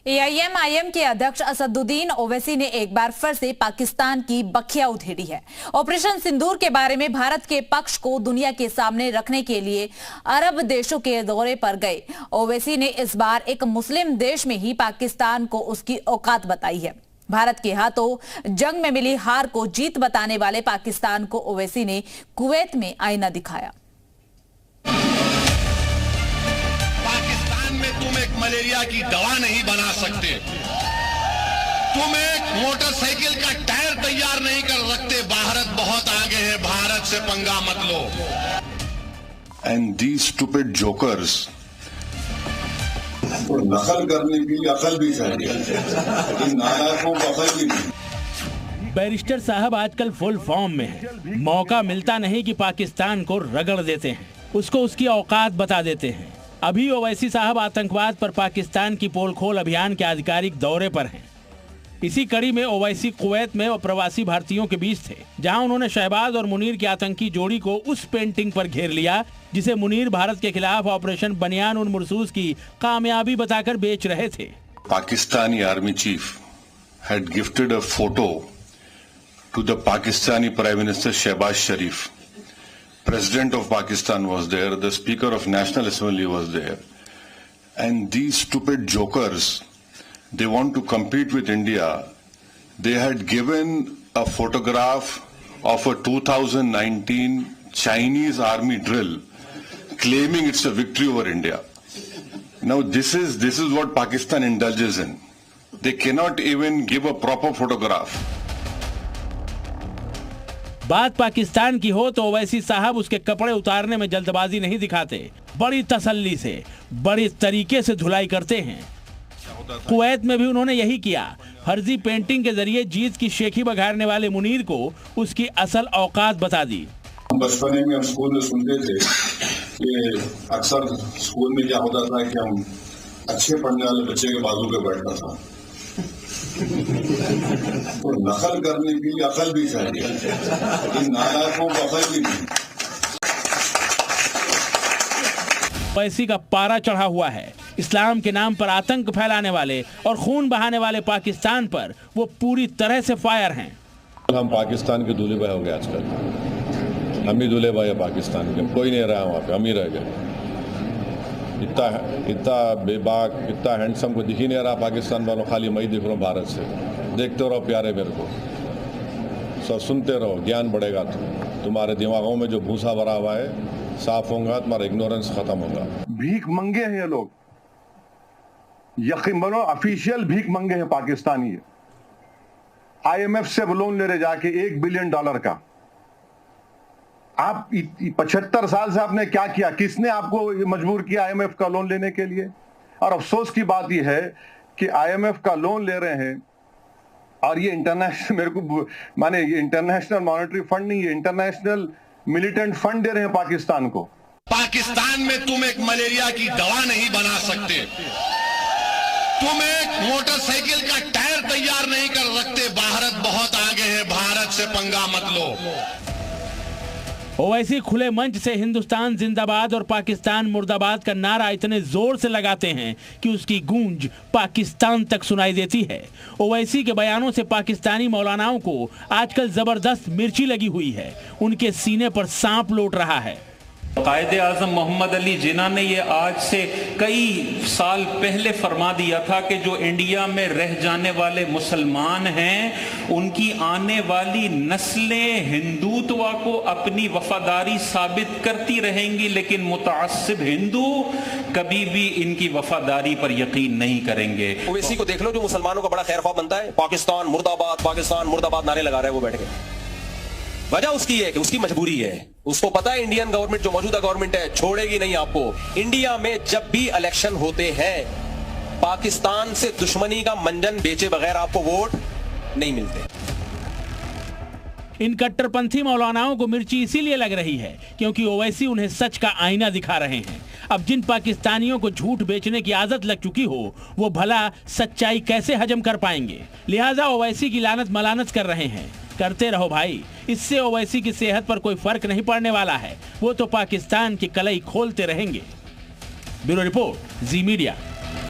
AIMIM के अध्यक्ष असदुद्दीन ओवैसी ने एक बार फिर से पाकिस्तान की बखिया उधेड़ी है। ऑपरेशन सिंदूर के बारे में भारत के पक्ष को दुनिया के सामने रखने के लिए अरब देशों के दौरे पर गए। ओवैसी ने इस बार एक मुस्लिम देश में ही पाकिस्तान को उसकी औकात बताई है। भारत के हाथों जंग में मिली हार को जीत बताने वाले पाकिस्तान को ओवैसी ने कुवैत में आईना दिखाया। तुम एक मलेरिया की दवा नहीं बना सकते, तुम एक मोटरसाइकिल का टायर तैयार नहीं कर सकते। भारत बहुत आगे है, भारत से पंगा मत लो। एंड दीज स्टूपिड जोकर्स, नकल करने की अकल भी चाहिए, लेकिन नालायकों को अकल भी नहीं। बैरिस्टर साहब आजकल फुल फॉर्म में है। मौका मिलता नहीं कि पाकिस्तान को रगड़ देते हैं, उसको उसकी औकात बता देते हैं। अभी ओवैसी साहब आतंकवाद पर पाकिस्तान की पोल खोल अभियान के आधिकारिक दौरे पर हैं। इसी कड़ी में ओवैसी कुवैत में प्रवासी भारतीयों के बीच थे, जहां उन्होंने शहबाज और मुनीर की आतंकी जोड़ी को उस पेंटिंग पर घेर लिया जिसे मुनीर भारत के खिलाफ ऑपरेशन बनियान उन मुरसूस की कामयाबी बताकर बेच रहे थे। Pakistani army chief had gifted a photo to the Pakistani Prime Minister Shehbaz Sharif. President of Pakistan was there, the Speaker of National Assembly was there, and these stupid jokers, they want to compete with India. They had given a photograph of a 2019 Chinese army drill, claiming it's a victory over India. Now this is what Pakistan indulges in. They cannot even give a proper photograph. बात पाकिस्तान की हो तो ओवैसी साहब उसके कपड़े उतारने में जल्दबाजी नहीं दिखाते, बड़ी तसल्ली से, बड़ी तरीके से धुलाई करते हैं। कुवैत में भी उन्होंने यही किया। फर्जी पेंटिंग के जरिए जीत की शेखी बघारने वाले मुनीर को उसकी असल औकात बता दी। बचपन में हम स्कूल में सुनते थे कि अक्सर स्कूल में क्या होता था कि हम अच्छे पढ़ने वाले बच्चे के बाजू पे बैठता था। तो नकल करने की अकल भी चाहिए, लेकिन नालायकों को अकल भी नहीं। ओवैसी का पारा चढ़ा हुआ है। इस्लाम के नाम पर आतंक फैलाने वाले और खून बहाने वाले पाकिस्तान पर वो पूरी तरह से फायर हैं। हम पाकिस्तान के दूल्हे भाई हो गए आजकल। हम ही दूल्हे भाई है पाकिस्तान के, कोई नहीं रहा वहाँ पे, हम ही रह गए। इतना बेबाक, इतना हैंडसम को दिख ही नहीं रहा पाकिस्तान वालों, खाली मैं ही दिख रहा हूँ भारत से। देखते रहो प्यारे मेरे को, सब सुनते रहो, ज्ञान बढ़ेगा। तुम्हारे दिमागों में जो भूसा भरा हुआ है साफ होगा, तुम्हारा इग्नोरेंस खत्म होगा। भीख मंगे हैं ये लोग, यकीन मानो ऑफिशियल भीख मंगे हैं पाकिस्तानी। IMF से लोन ले रहे जाके $1 बिलियन का। आप 75 साल से आपने क्या किया? किसने आपको मजबूर किया IMF का लोन लेने के लिए? और अफसोस की बात यह है कि IMF का लोन ले रहे हैं और ये इंटरनेशनल, मेरे को माने ये इंटरनेशनल मॉनेटरी फंड नहीं, ये इंटरनेशनल मिलिटेंट फंड दे रहे हैं पाकिस्तान को। पाकिस्तान में तुम एक मलेरिया की दवा नहीं बना सकते, तुम एक मोटरसाइकिल का टायर तैयार नहीं कर सकते। भारत बहुत आगे है, भारत से पंगा मत लो। ओवैसी खुले मंच से हिंदुस्तान जिंदाबाद और पाकिस्तान मुर्दाबाद का नारा इतने जोर से लगाते हैं कि उसकी गूंज पाकिस्तान तक सुनाई देती है। ओवैसी के बयानों से पाकिस्तानी मौलानाओं को आजकल जबरदस्त मिर्ची लगी हुई है, उनके सीने पर सांप लौट रहा है। कायदे आज़म मोहम्मद अली जिन्ना ने ये आज से कई साल पहले फरमा दिया था कि जो इंडिया में रह जाने वाले मुसलमान हैं उनकी आने वाली नस्लें हिंदुत्व को अपनी वफादारी साबित करती रहेंगी, लेकिन मुतअस्सिब हिंदू कभी भी इनकी वफादारी पर यकीन नहीं करेंगे। ओवैसी को देख लो जो मुसलमानों का बड़ा खैरख्वाह बनता है, पाकिस्तान मुर्दाबाद नारे लगा रहे हैं वो बैठ के। वजह उसकी है कि उसकी मजबूरी है, उसको पता है इंडियन गवर्नमेंट जो मौजूदा गवर्नमेंट है छोड़ेगी नहीं आपको। इंडिया में जब भी इलेक्शन होते हैं पाकिस्तान से दुश्मनी का मंजन बेचे बगैर आपको वोट नहीं मिलते। इन कट्टरपंथी मौलानाओं को मिर्ची इसीलिए लग रही है क्योंकि ओवैसी उन्हें सच का आईना दिखा रहे हैं। अब जिन पाकिस्तानियों को झूठ बेचने की आदत लग चुकी हो वो भला सच्चाई कैसे हजम कर पाएंगे। लिहाजा ओवैसी की लानत मलानत कर रहे हैं। करते रहो भाई, इससे ओवैसी की सेहत पर कोई फर्क नहीं पड़ने वाला है, वो तो पाकिस्तान की कलई खोलते रहेंगे। ब्यूरो रिपोर्ट, जी मीडिया।